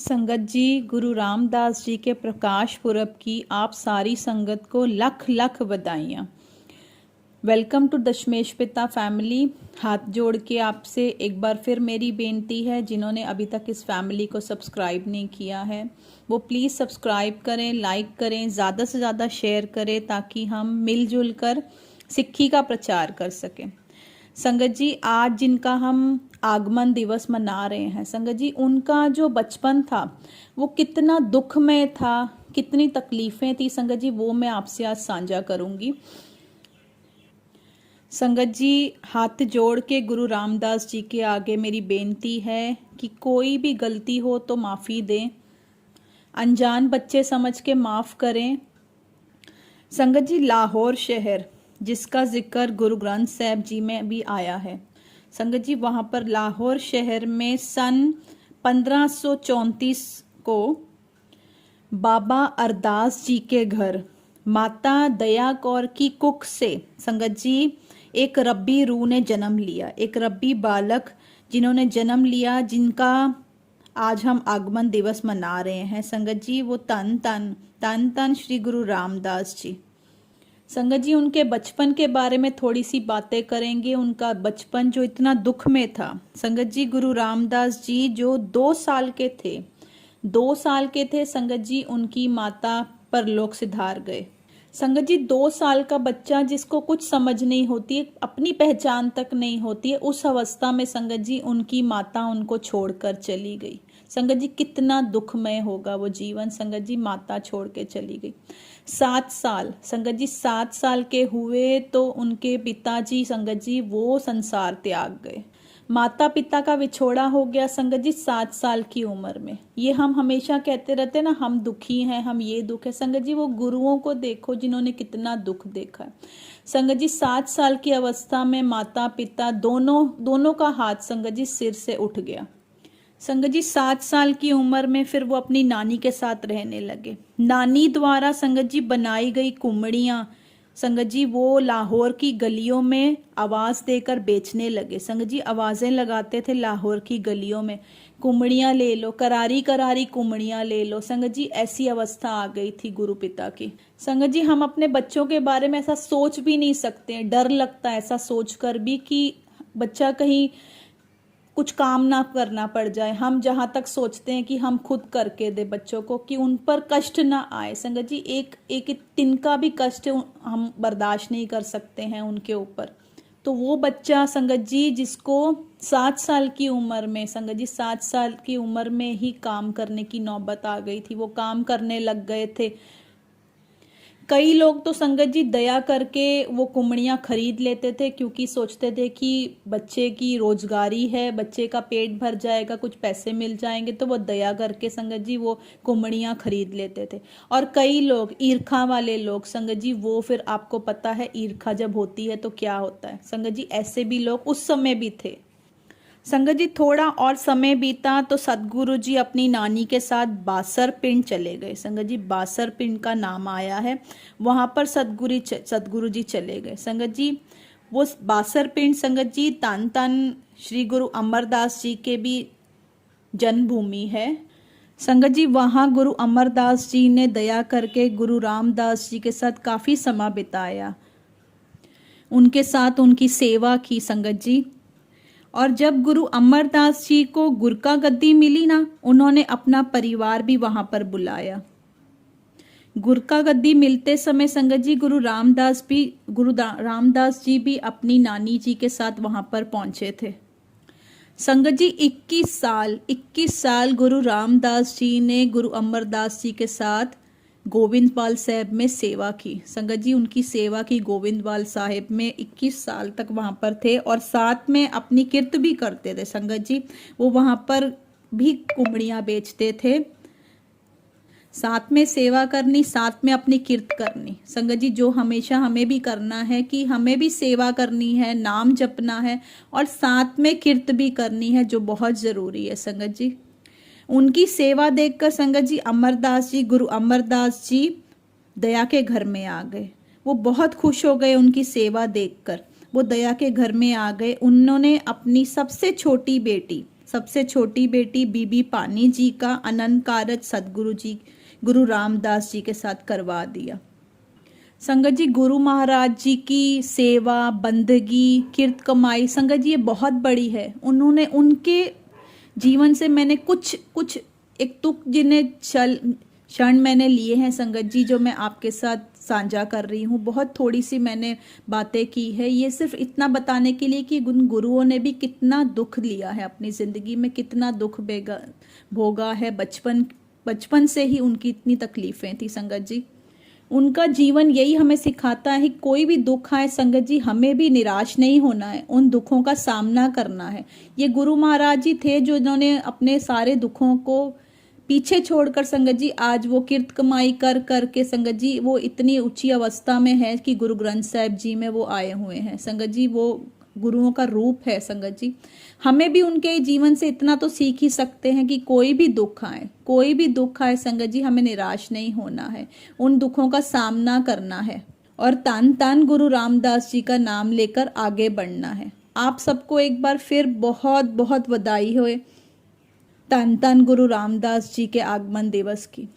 संगत जी, गुरु रामदास जी के प्रकाश पुरब की आप सारी संगत को लख लख बधाइयाँ। वेलकम टू दशमेश पिता फैमिली। हाथ जोड़ के आपसे एक बार फिर मेरी बेनती है, जिन्होंने अभी तक इस फैमिली को सब्सक्राइब नहीं किया है वो प्लीज़ सब्सक्राइब करें, लाइक करें, ज़्यादा से ज़्यादा शेयर करें ताकि हम मिलजुल कर सिक्खी का प्रचार कर सकें। संगत जी, आज जिनका हम आगमन दिवस मना रहे हैं, संगत जी उनका जो बचपन था वो कितना दुखमय था, कितनी तकलीफें थी संगत जी, वो मैं आपसे आज साझा करूंगी। संगत जी, हाथ जोड़ के गुरु रामदास जी के आगे मेरी बेनती है कि कोई भी गलती हो तो माफ़ी दें, अनजान बच्चे समझ के माफ़ करें। संगत जी, लाहौर शहर जिसका जिक्र गुरु ग्रंथ साहिब जी में भी आया है, संगत जी वहाँ पर लाहौर शहर में सन 1534 को बाबा अरदास जी के घर माता दया कौर की कुख से संगत जी एक रब्बी रूह ने जन्म लिया, एक रब्बी बालक जिन्होंने जन्म लिया, जिनका आज हम आगमन दिवस मना रहे हैं। संगत जी वो तन तन तन तन श्री गुरु रामदास जी। संगत जी उनके बचपन के बारे में थोड़ी सी बातें करेंगे। उनका बचपन जो इतना दुख में था संगत जी, गुरु रामदास जी जो 2 साल के थे, 2 साल के थे संगत जी, उनकी माता परलोक सिधार गए। संगत जी 2 साल का बच्चा जिसको कुछ समझ नहीं होती है, अपनी पहचान तक नहीं होती है, उस अवस्था में संगत जी उनकी माता उनको छोड़कर चली गई। संगत जी कितना दुखमय होगा वो जीवन, संगत जी माता छोड़ के चली गई। 7 साल संगत जी, 7 साल के हुए तो उनके पिताजी संगत जी वो संसार त्याग गए। माता पिता का विछोड़ा हो गया संगत जी 7 साल की उम्र में। ये हम हमेशा कहते रहते हैं ना, हम दुखी हैं, हम ये दुख है। संगत जी वो गुरुओं को देखो जिन्होंने कितना दुख देखा है। संगत जी 7 साल की अवस्था में माता पिता दोनों का हाथ संगत जी सिर से उठ गया। संगत जी 7 साल की उम्र में फिर वो अपनी नानी के साथ रहने लगे। नानी द्वारा संगत जी बनाई गई कुमड़ियाँ संगत जी वो लाहौर की गलियों में आवाज़ देकर बेचने लगे। संगत जी आवाज़ें लगाते थे लाहौर की गलियों में, कुमड़ियाँ ले लो, करारी करारी कुमड़ियाँ ले लो। संगत जी ऐसी अवस्था आ गई थी गुरु पिता की। संगत जी हम अपने बच्चों के बारे में ऐसा सोच भी नहीं सकते, डर लगता है ऐसा सोच कर भी कि बच्चा कहीं कुछ काम ना करना पड़ जाए। हम जहाँ तक सोचते हैं कि हम खुद करके दे बच्चों को, कि उन पर कष्ट ना आए। संगत जी एक एक तिनका भी कष्ट हम बर्दाश्त नहीं कर सकते हैं उनके ऊपर। तो वो बच्चा संगत जी जिसको 7 साल की उम्र में संगत जी 7 साल की उम्र में ही काम करने की नौबत आ गई थी, वो काम करने लग गए थे। कई लोग तो संगत जी दया करके वो कुमड़ियाँ खरीद लेते थे, क्योंकि सोचते थे कि बच्चे की रोजगारी है, बच्चे का पेट भर जाएगा, कुछ पैसे मिल जाएंगे, तो वो दया करके संगत जी वो कुमड़ियाँ खरीद लेते थे। और कई लोग ईर्खा वाले लोग संगत जी, वो फिर आपको पता है ईर्खा जब होती है तो क्या होता है संगत जी, ऐसे भी लोग उस समय भी थे। संगत जी थोड़ा और समय बीता तो सदगुरु जी अपनी नानी के साथ बासर पिंड चले गए। संगत जी बासर पिंड का नाम आया है, वहां पर सदगुरु जी चले गए। संगत जी वो बासर पिंड संगत जी तन तन श्री गुरु अमरदास जी के भी जन्मभूमि है। संगत जी वहाँ गुरु अमरदास जी ने दया करके गुरु रामदास जी के साथ काफ़ी समय बिताया, उनके साथ उनकी सेवा की संगत जी। और जब गुरु अमरदास जी को गुरका गद्दी मिली ना, उन्होंने अपना परिवार भी वहां पर बुलाया। गुरका गद्दी मिलते समय संगत जी गुरु रामदास जी भी अपनी नानी जी के साथ वहां पर पहुंचे थे। संगत जी 21 साल गुरु रामदास जी ने गुरु अमरदास जी के साथ गोविंदवाल साहिब में सेवा की। संगत जी उनकी सेवा की गोविंदवाल साहिब में 21 साल तक वहां पर थे, और साथ में अपनी किर्त भी करते थे। संगत जी वो वहां पर भी कुमड़ियाँ बेचते थे, साथ में सेवा करनी, साथ में अपनी किर्त करनी। संगत जी जो हमेशा हमें भी करना है कि हमें भी सेवा करनी है, नाम जपना है, और साथ में किर्त भी करनी है, जो बहुत ज़रूरी है। संगत जी उनकी सेवा देखकर संगत जी गुरु अमरदास जी दया के घर में आ गए। वो बहुत खुश हो गए उनकी सेवा देखकर, वो दया के घर में आ गए। उन्होंने अपनी सबसे छोटी बेटी सबसे छोटी बेटी बीबी पानी जी का अनंत कारज सदगुरु जी गुरु रामदास जी के साथ करवा दिया। संगत जी, गुरु महाराज जी की सेवा, बंदगी, किरत कमाई संगत जी ये बहुत बड़ी है। उन्होंने, उनके जीवन से मैंने कुछ कुछ एक तुक जिन्हें क्षण मैंने लिए हैं संगत जी, जो मैं आपके साथ साझा कर रही हूँ। बहुत थोड़ी सी मैंने बातें की है, ये सिर्फ इतना बताने के लिए कि उन गुरुओं ने भी कितना दुख लिया है अपनी ज़िंदगी में, कितना दुख भोगा है। बचपन से ही उनकी इतनी तकलीफ़ें थी संगत जी। उनका जीवन यही हमें सिखाता है, कोई भी दुख आए संगत जी हमें भी निराश नहीं होना है, उन दुखों का सामना करना है। ये गुरु महाराज जी थे जो इन्होंने अपने सारे दुखों को पीछे छोड़कर संगत जी आज वो किरत कमाई कर करके संगत जी वो इतनी ऊंची अवस्था में है कि गुरु ग्रंथ साहिब जी में वो आए हुए हैं संगत जी। वो गुरुओं का रूप है संगत जी। हमें भी उनके जीवन से इतना तो सीख ही सकते हैं कि कोई भी दुख आए, कोई भी दुख आए संगत जी हमें निराश नहीं होना है, उन दुखों का सामना करना है और तन तन गुरु रामदास जी का नाम लेकर आगे बढ़ना है। आप सबको एक बार फिर बहुत बहुत बधाई होए तन तन गुरु रामदास जी के आगमन दिवस की।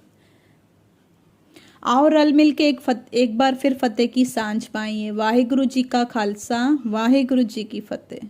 आओ रल मिल के एक बार फिर फतेह की सांझ पाइए। वाहिगुरु जी का खालसा, वाहिगुरु जी की फतेह।